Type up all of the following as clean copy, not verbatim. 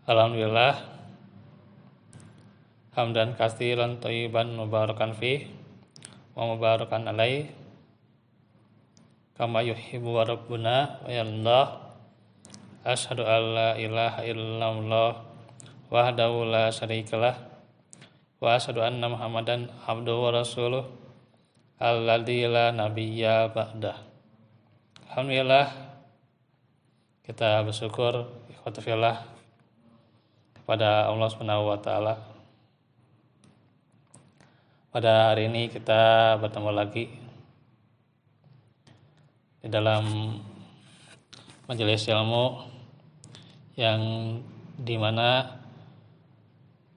Alhamdulillah, hamdan katsiran thayyiban mubarakan fih wa mubarakan alaih kama yuhibbu wa rabbuna wa yardah. Asyhadu an la ilaha illallah wahdahu la syarikalah wa asyhadu anna Muhammadan abduhu wa rasuluh alladzi la nabiyya ba'dah. Alhamdulillah, kita bersyukur ikhwati fillah kepada Allah Subhanahu wa taala. Pada hari ini kita bertemu lagi di dalam majelis ilmu yang dimana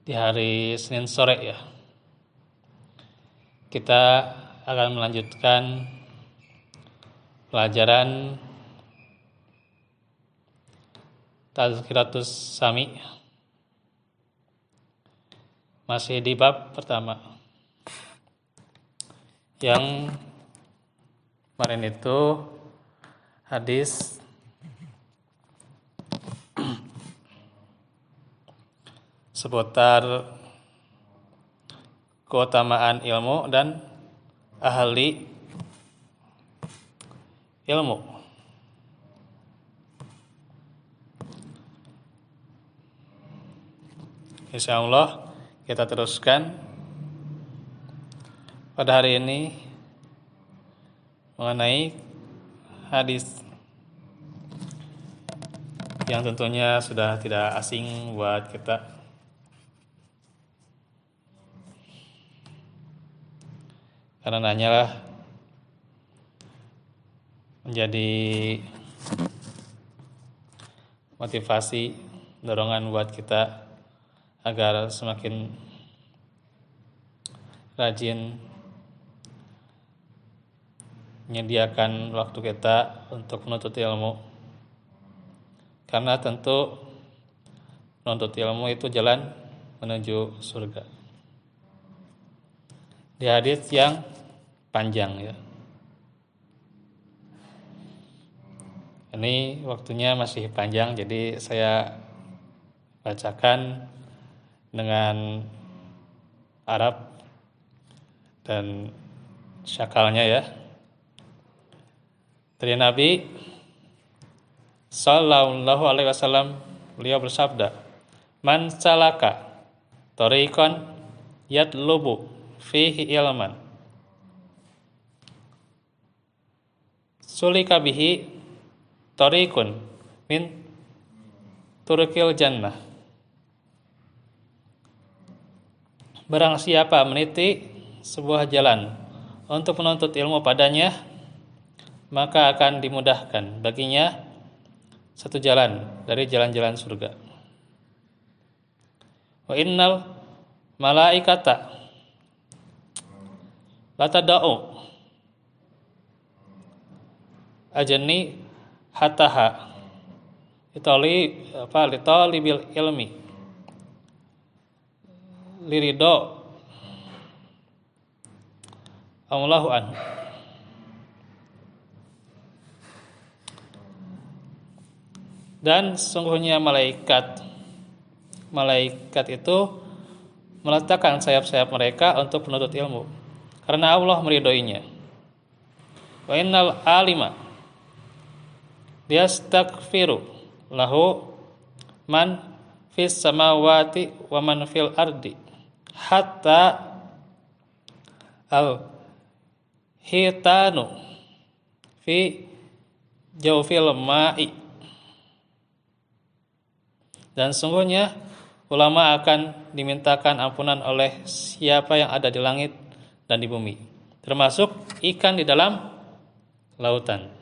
di hari Senin sore ya kita akan melanjutkan pelajaran Tazkiratus Sami, masih di bab pertama yang kemarin itu hadis seputar keutamaan ilmu dan ahli ilmu. Insyaallah kita teruskan pada hari ini mengenai hadis yang tentunya sudah tidak asing buat kita. Karena hanyalah menjadi motivasi, dorongan buat kita agar semakin rajin menyediakan waktu kita untuk menuntut ilmu, karena tentu menuntut ilmu itu jalan menuju surga. Di hadis yang panjang ya, ini waktunya masih panjang, jadi saya bacakan dengan Arab dan syakalnya ya. Dari Nabi Sallallahu alaihi wasallam, beliau bersabda, "Man salaka tariqan yatlubu fihi ilman, sulika bihi tariqun min turqil jannah." Barang siapa meniti sebuah jalan untuk menuntut ilmu padanya, maka akan dimudahkan baginya satu jalan dari jalan-jalan surga. Wa innal malaikata latada'u ajani hataha litalibil ilmi lirido Allahu anhu. Dan sungguhnya malaikat itu meletakkan sayap-sayap mereka untuk menuntut ilmu, karena Allah meridhoinya. Wa innal alima yastaghfiru lahu man fis samawati wa man fil ardi hatta al hitanu fi jawfil ma'i. Dan sungguhnya ulama akan dimintakan ampunan oleh siapa yang ada di langit dan di bumi, termasuk ikan di dalam lautan.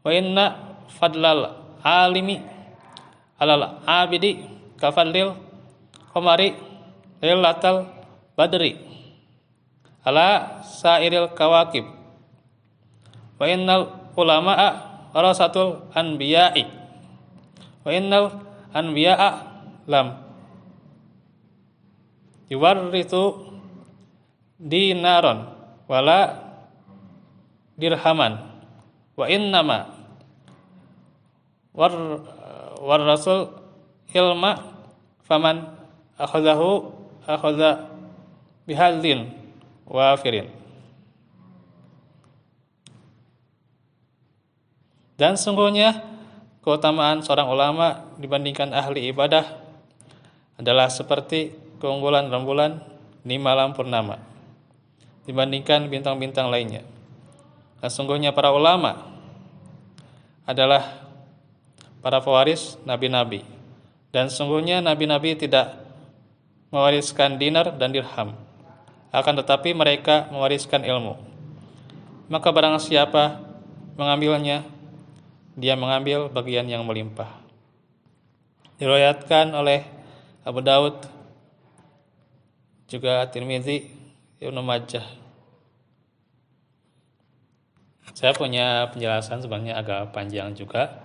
Wa inna fadlal alimi alal abidi kafadlil qamari lailatal badri ala sairil kawakib. Wa innal ulama'a warasatul anbiya'i wa innal anbiya'a lam yuwarrithu dinaron wala dirhaman wa innama war war rasul ilma faman akhadha bihadzin wafirin. Dan sungguhnya keutamaan seorang ulama dibandingkan ahli ibadah adalah seperti keunggulan rembulan di malam purnama dibandingkan bintang-bintang lainnya. Dan sungguhnya para ulama adalah para pewaris nabi-nabi. Dan sungguhnya nabi-nabi tidak mewariskan dinar dan dirham, akan tetapi mereka mewariskan ilmu. Maka barang siapa mengambilnya, dia mengambil bagian yang melimpah. Diriwayatkan oleh Abu Daud, juga Tirmizi, Ibnu Majah. Saya punya penjelasan sebenarnya agak panjang juga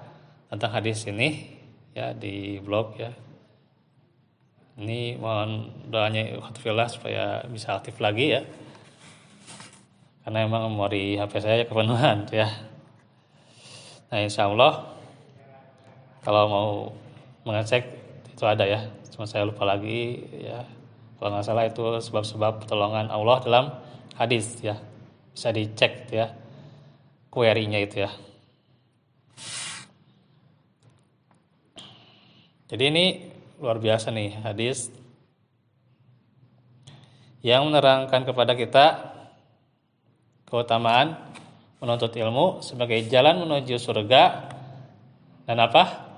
tentang hadis ini ya di blog ya. Ini mohon doanya ikhwatifillah supaya bisa aktif lagi ya. Karena memang memori HP saya kepenuhan ya. Nah, insyaallah kalau mau mengecek itu ada ya. Cuma saya lupa lagi ya. Kalau nggak salah itu sebab-sebab pertolongan Allah dalam hadis ya. Bisa dicek ya. Query-nya itu ya. Jadi ini luar biasa nih hadis yang menerangkan kepada kita keutamaan menuntut ilmu sebagai jalan menuju surga dan apa?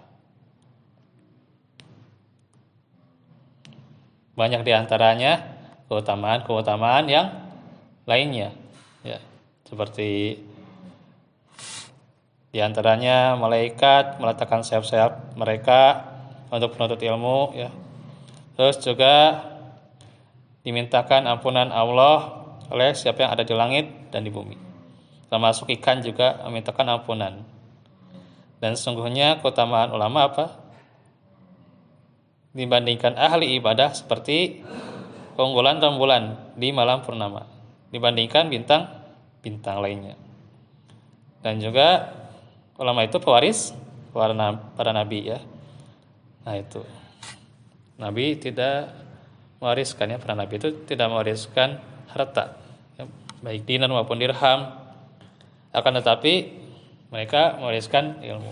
Banyak diantaranya keutamaan-keutamaan yang lainnya ya. Seperti diantaranya malaikat meletakkan sayap-sayap mereka untuk penuntut ilmu ya. Terus juga dimintakan ampunan Allah oleh siapa yang ada di langit dan di bumi. Termasuk ikan juga memintakan ampunan. Dan sesungguhnya keutamaan ulama apa? Dibandingkan ahli ibadah seperti keunggulan rembulan di malam purnama dibandingkan bintang-bintang lainnya. Dan juga ulama itu pewaris para nabi ya. Nah itu Nabi tidak mewariskan ya, para nabi itu tidak mewariskan harta ya, baik dinar maupun dirham, akan tetapi mereka mewariskan ilmu.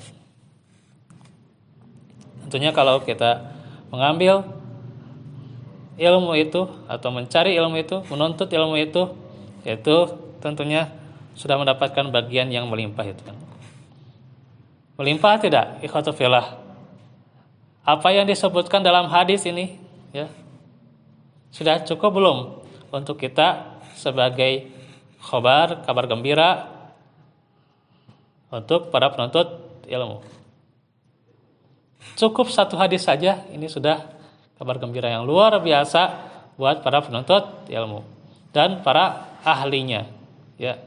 Tentunya kalau kita mengambil ilmu itu atau mencari ilmu itu, menuntut ilmu itu tentunya sudah mendapatkan bagian yang melimpah itu. Melimpah tidak? Ikhwatu fillah. Apa yang disebutkan dalam hadis ini ya, sudah cukup belum untuk kita sebagai kabar gembira untuk para penuntut ilmu? Cukup satu hadis saja ini sudah kabar gembira yang luar biasa buat para penuntut ilmu dan para ahlinya ya.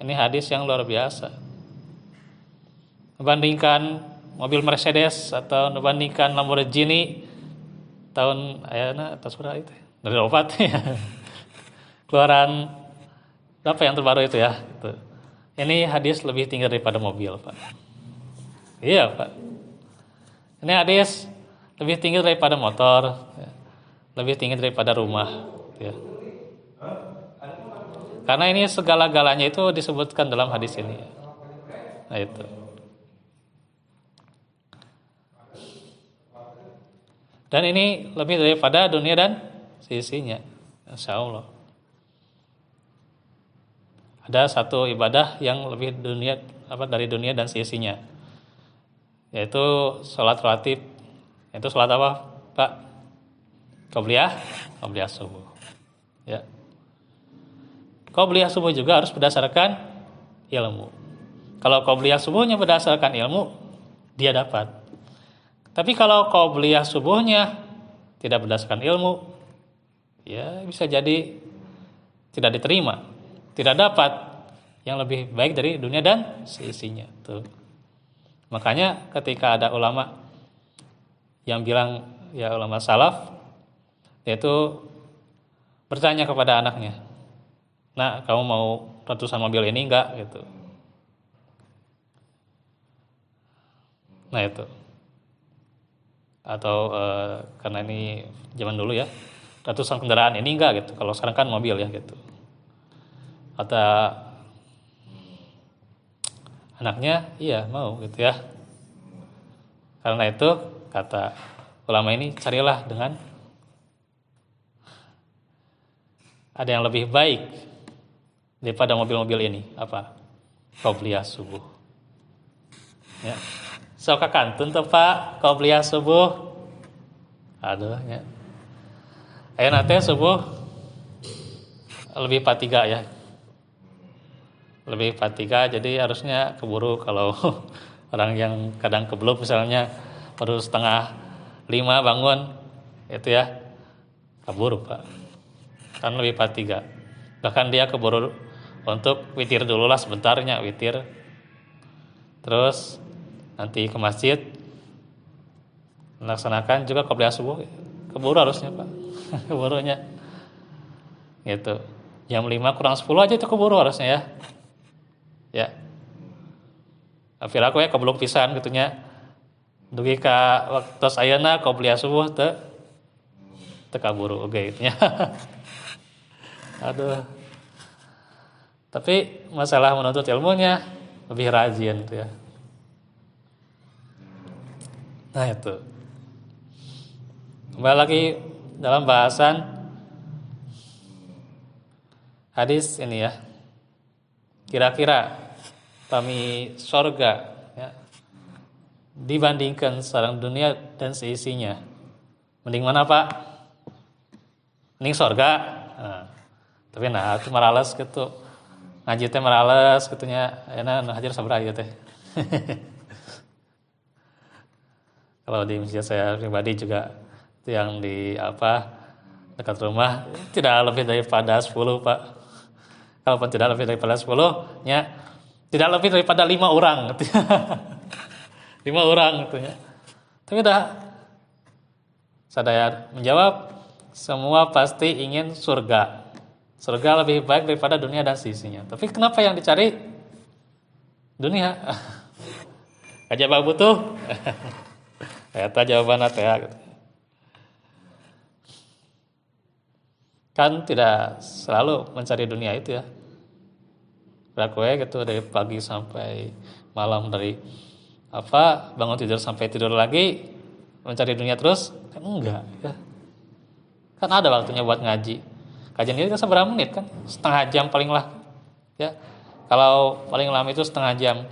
Ini hadis yang luar biasa. Membandingkan mobil Mercedes atau membandingkan Lamborghini tahun ayana atas berapa itu? Dari opat ya. Keluaran berapa yang terbaru itu ya? Itu. Ini hadis lebih tinggi daripada mobil, Pak. Iya, Pak. Ini hadis lebih tinggi daripada motor, ya. Lebih tinggi daripada rumah, ya. Karena ini segala-galanya itu disebutkan dalam hadis ini. Nah itu. Dan ini lebih daripada dunia dan sisinya. Insya Allah. Ada satu ibadah yang lebih dari dunia dan sisinya, yaitu sholat rawatib. Itu sholat apa, Pak? Qobliyah subuh. Ya. Qobliyah subuh juga harus berdasarkan ilmu. Kalau qobliyah subuhnya berdasarkan ilmu, dia dapat. Tapi kalau qobliyah subuhnya tidak berdasarkan ilmu, ya bisa jadi tidak diterima, tidak dapat yang lebih baik dari dunia dan seisinya. Tuh. Makanya ketika ada ulama yang bilang, ya ulama salaf, yaitu bertanya kepada anaknya, "Nak, kamu mau ratusan mobil ini enggak?" gitu. Nah itu. Atau karena ini zaman dulu ya, ratusan kendaraan, ini enggak gitu. Kalau sekarang kan mobil ya gitu. Kata anaknya, iya mau gitu ya. Karena itu kata ulama ini, carilah dengan ada yang lebih baik daripada mobil-mobil ini. Apa? Qobliyah subuh. Ya. Sok kakantun tuh Pak, qobliyah subuh. Aduh ya. Ayo nanti subuh lebih 4:03 ya. Lebih 4:03, jadi harusnya keburu kalau orang yang kadang kebelup misalnya baru 4:30 bangun itu ya, keburu Pak. Kan lebih 4:03. Bahkan dia keburu untuk witir dulu lah sebentarnya, witir. Terus nanti ke masjid melaksanakan juga qobliyah subuh, keburu harusnya Pak. Keburunya gitu. Jam 5:50 aja itu keburu harusnya ya. Ya. Tapi aku ya keblok pisan gitunya. Dugi ka waktu ayeuna qobliyah subuh teu kaburu oge gitu nya. Aduh. Tapi masalah menuntut ilmunya lebih rajin tuh ya. Nah itu. Kembali lagi dalam bahasan hadis ini ya. Kira-kira pami sorga ya, dibandingkan sarang dunia dan seisinya, mending mana Pak? Mending sorga. Nah, tapi nah itu marales gitu. Ngaji teh marales gitunya. Enak hajar sabaraha ieu teh. Kalau di masjid saya pribadi juga itu yang di dekat rumah tidak lebih daripada 10 Pak. Kalaupun tidak lebih daripada 10 nya tidak lebih daripada 5 orang gitu ya. 5 orang gitu ya. Tapi dah sadaya menjawab, semua pasti ingin surga. Surga lebih baik daripada dunia dan sisinya. Tapi kenapa yang dicari dunia? Kajabah butuh. Eta jawabanna teh gitu. Kan tidak selalu mencari dunia itu ya. Berakwe gitu dari pagi sampai malam, dari bangun tidur sampai tidur lagi mencari dunia terus, kan enggak ya. Kan ada waktunya buat ngaji. Kajian ini kan seberapa menit kan? Setengah jam paling lah ya. Kalau paling lama itu setengah jam.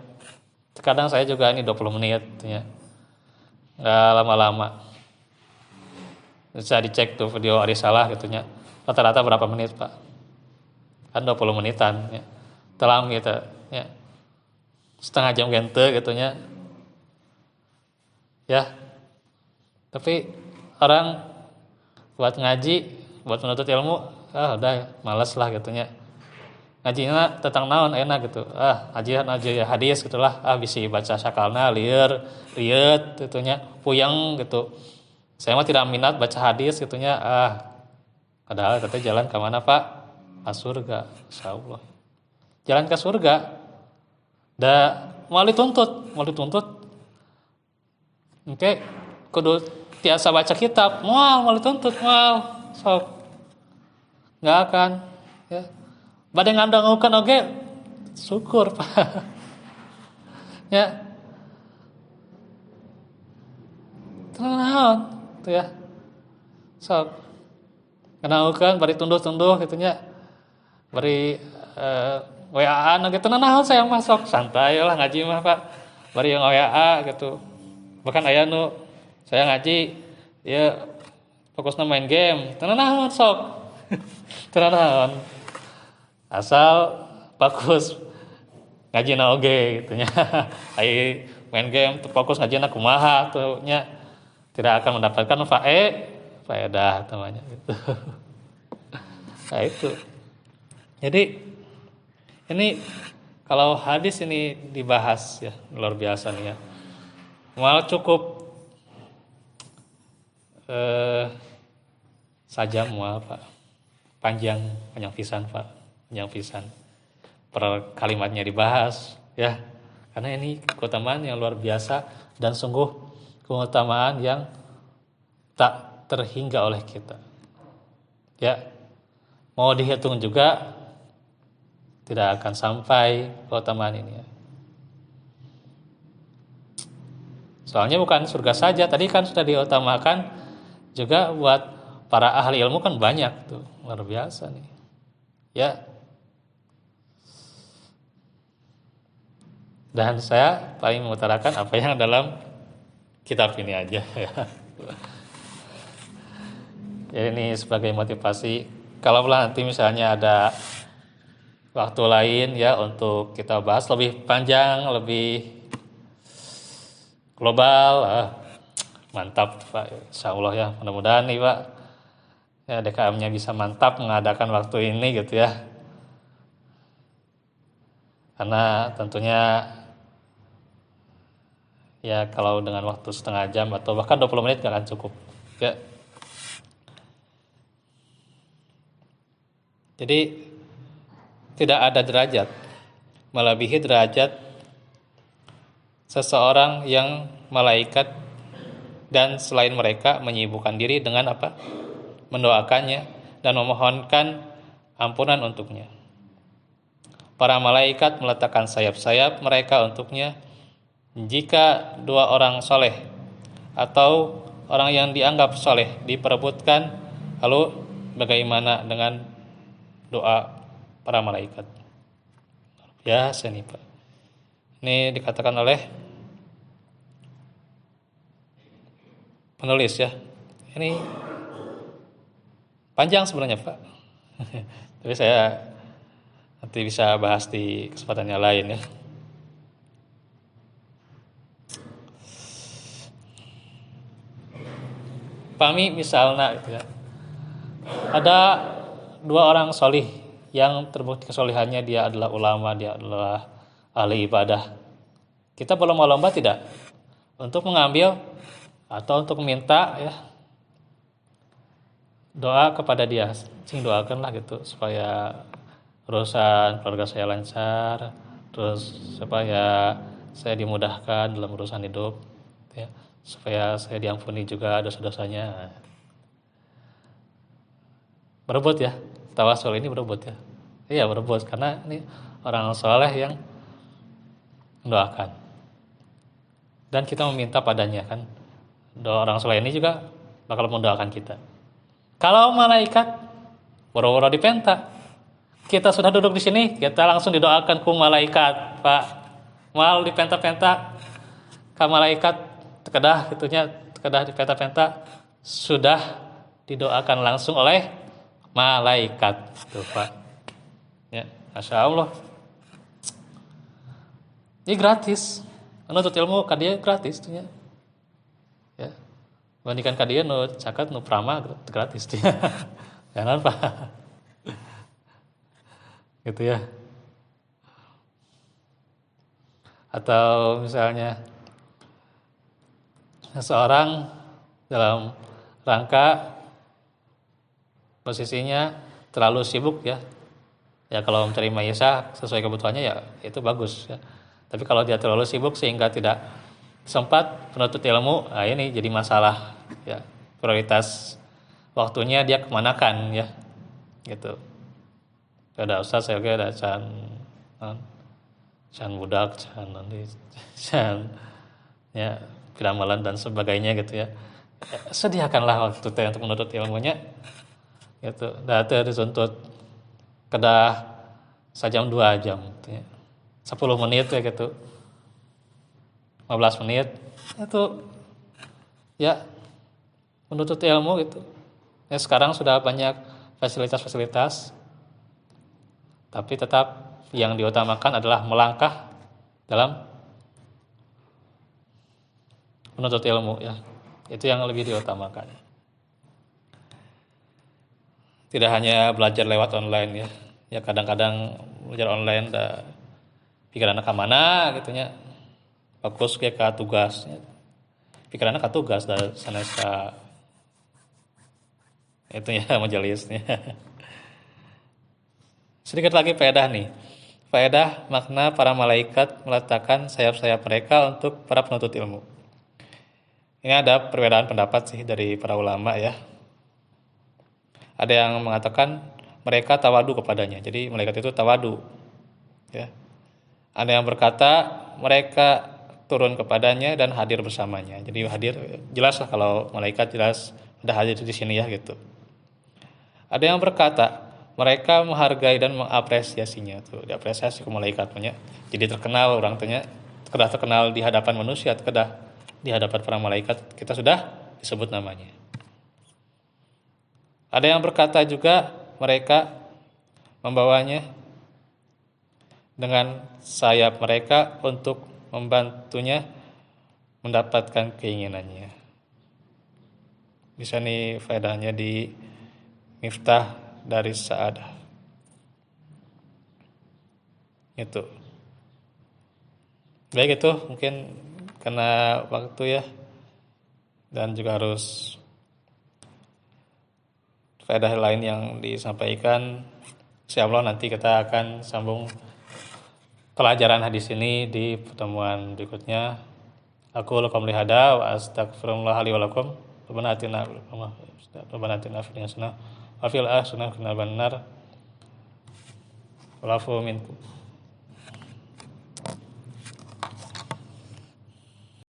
Kadang saya juga ini 20 menit ya. Nggak lama-lama. Bisa dicek tuh video Arisalah gitunya. Rata-rata berapa menit Pak? Kan 20 menitan ya. Telam gitu ya. Setengah jam gente gitunya. Ya. Tapi orang buat ngaji, buat menuntut ilmu, udah malas lah gitunya. Ngajinya tentang naon enak gitu. Ngaji hadis gitulah. Bisa baca sakalna lieur, rieut gitunya, puyeng gitu. Saya mah tidak minat baca hadis gitunya. Padahal teteh jalan ke mana Pak? Ke surga, insyaallah. Jalan ke surga. Mau dituntut. Oke, kudu tiasa baca kitab. Mau dituntut, sok. Enggak akan ya. Bade ngandangkeun oge syukur Pak. Ya. Tenang tuh ya. Sok. Ngandangkeun bari tunduh-tunduh gitunya. Bari WA-an gitu naon saya masuk santai lah ngaji mah Pak. Bari yang WA gitu. Bahkan aya nu saya ngaji ya fokusna main game. Tenang sok. Tenang. Asal fokus ngajina oge gitu nya. Ai main game tuh fokus ngajina kumaha tuh nya. Tidak akan mendapatkan faedah namanya gitu. Nah itu. Jadi ini kalau hadis ini dibahas ya luar biasa nih ya. Malah cukup saja mual Pak. Panjang pisan Pak. Panjang pisan. Per kalimatnya dibahas ya. Karena ini keutamaan yang luar biasa dan sungguh keutamaan yang tak terhingga oleh kita. Ya, mau dihitung juga tidak akan sampai keutamaan ini ya. Soalnya bukan surga saja, tadi kan sudah diutamakan juga buat para ahli ilmu kan banyak tuh, luar biasa nih. Ya. Dan saya paling mengutarakan apa yang dalam kitab ini aja ya. Jadi ini sebagai motivasi. Kalau nanti misalnya ada waktu lain ya untuk kita bahas lebih panjang, lebih global, mantap Pak. Insya Allah ya, mudah-mudahan nih Pak ya DKM-nya bisa mantap mengadakan waktu ini gitu ya. Karena tentunya ya kalau dengan waktu setengah jam atau bahkan 20 menit gak akan cukup ya. Jadi tidak ada derajat melebihi derajat seseorang yang malaikat dan selain mereka menyibukkan diri dengan apa? Mendoakannya dan memohonkan ampunan untuknya. Para malaikat meletakkan sayap-sayap mereka untuknya. Jika dua orang soleh atau orang yang dianggap soleh diperebutkan, lalu bagaimana dengan doa para malaikat? Biasa nih Pak. Ini dikatakan oleh penulis ya. Ini panjang sebenarnya Pak. Tapi saya nanti bisa bahas di kesempatan yang lain ya. Pami misalnya gitu ya. Ada dua orang solih yang terbukti kesolehannya dia adalah ulama, dia adalah ahli ibadah. Kita berlomba-lomba tidak untuk mengambil atau untuk meminta ya doa kepada dia, sing doakanlah gitu supaya urusan keluarga saya lancar, terus supaya saya dimudahkan dalam urusan hidup, ya, supaya saya diampuni juga dosa-dosanya. Berebut ya, tawasul ini berebut ya. Iya berebut karena ini orang soleh yang mendoakan dan kita meminta padanya kan. Doa orang soleh ini juga bakal mendoakan kita. Kalau malaikat boro-boro dipenta, kita sudah duduk di sini, kita langsung didoakan ku malaikat, Pak. Mal dipenta-penta, ke malaikat tekedah gitunya, tekedah dipenta-penta, sudah didoakan langsung oleh malaikat, tuh Pak. Ya, Masya Allah. Ini gratis, menuntut ilmu kadia gratis, tuh ya. Ya, bandingkan kadia nu cakat nu prama gratis, tuh ya. Jangan Pak. Gitu ya. Atau misalnya seseorang dalam rangka posisinya terlalu sibuk ya. Ya kalau mencari maisha sesuai kebutuhannya ya itu bagus ya. Tapi kalau dia terlalu sibuk sehingga tidak sempat menuntut ilmu, nah ini jadi masalah ya. Prioritas waktunya dia kemanakan ya. Gitu. Ada ustaz saya ada can budak, can nanti can ya piramalan dan sebagainya gitu ya. Sediakanlah waktu teh untuk menuntut ilmunya gitu. Da teu dituntut kedah sajam 2 jam gitu ya. 10 menit ya gitu. 15 menit itu ya menuntut ilmu gitu. Ya sekarang sudah banyak fasilitas-fasilitas tapi tetap yang diutamakan adalah melangkah dalam menuntut ilmu ya. Itu yang lebih diutamakan. Tidak hanya belajar lewat online ya. Ya kadang-kadang belajar online pikiranna ka mana gitu nya. Fokus ke tugasnya. Pikiranna ka tugas da sanes ka itu ya majelisnya. Sedikit lagi faedah nih. faedah makna para malaikat meletakkan sayap-sayap mereka untuk para penuntut ilmu. Ini ada perbedaan pendapat sih dari para ulama ya. Ada yang mengatakan mereka tawadu kepadanya. Jadi malaikat itu tawadu. Ya. Ada yang berkata mereka turun kepadanya dan hadir bersamanya. Jadi hadir jelas lah kalau malaikat jelas ada hadir di sini ya gitu. Ada yang berkata mereka menghargai dan mengapresiasinya tuh, diapresiasi ke malaikatnya. Jadi terkenal orang tanya, kedah terkenal di hadapan manusia, kedah di hadapan para malaikat kita sudah disebut namanya. Ada yang berkata juga mereka membawanya dengan sayap mereka untuk membantunya mendapatkan keinginannya. Bisa nih faedahnya di Miftah dari Sa'adah. Itu. Baik itu mungkin karena waktu ya. Dan juga harus faedah lain yang disampaikan. Insyaallah nanti kita akan sambung pelajaran hadis ini di pertemuan berikutnya. Aku lakum lihada wa astaghfirullah li wa lakum. Rabbana atina fid dunya hasanah wa fil akhirati hasanah wa qina adzabannar. Wa'fu minkum.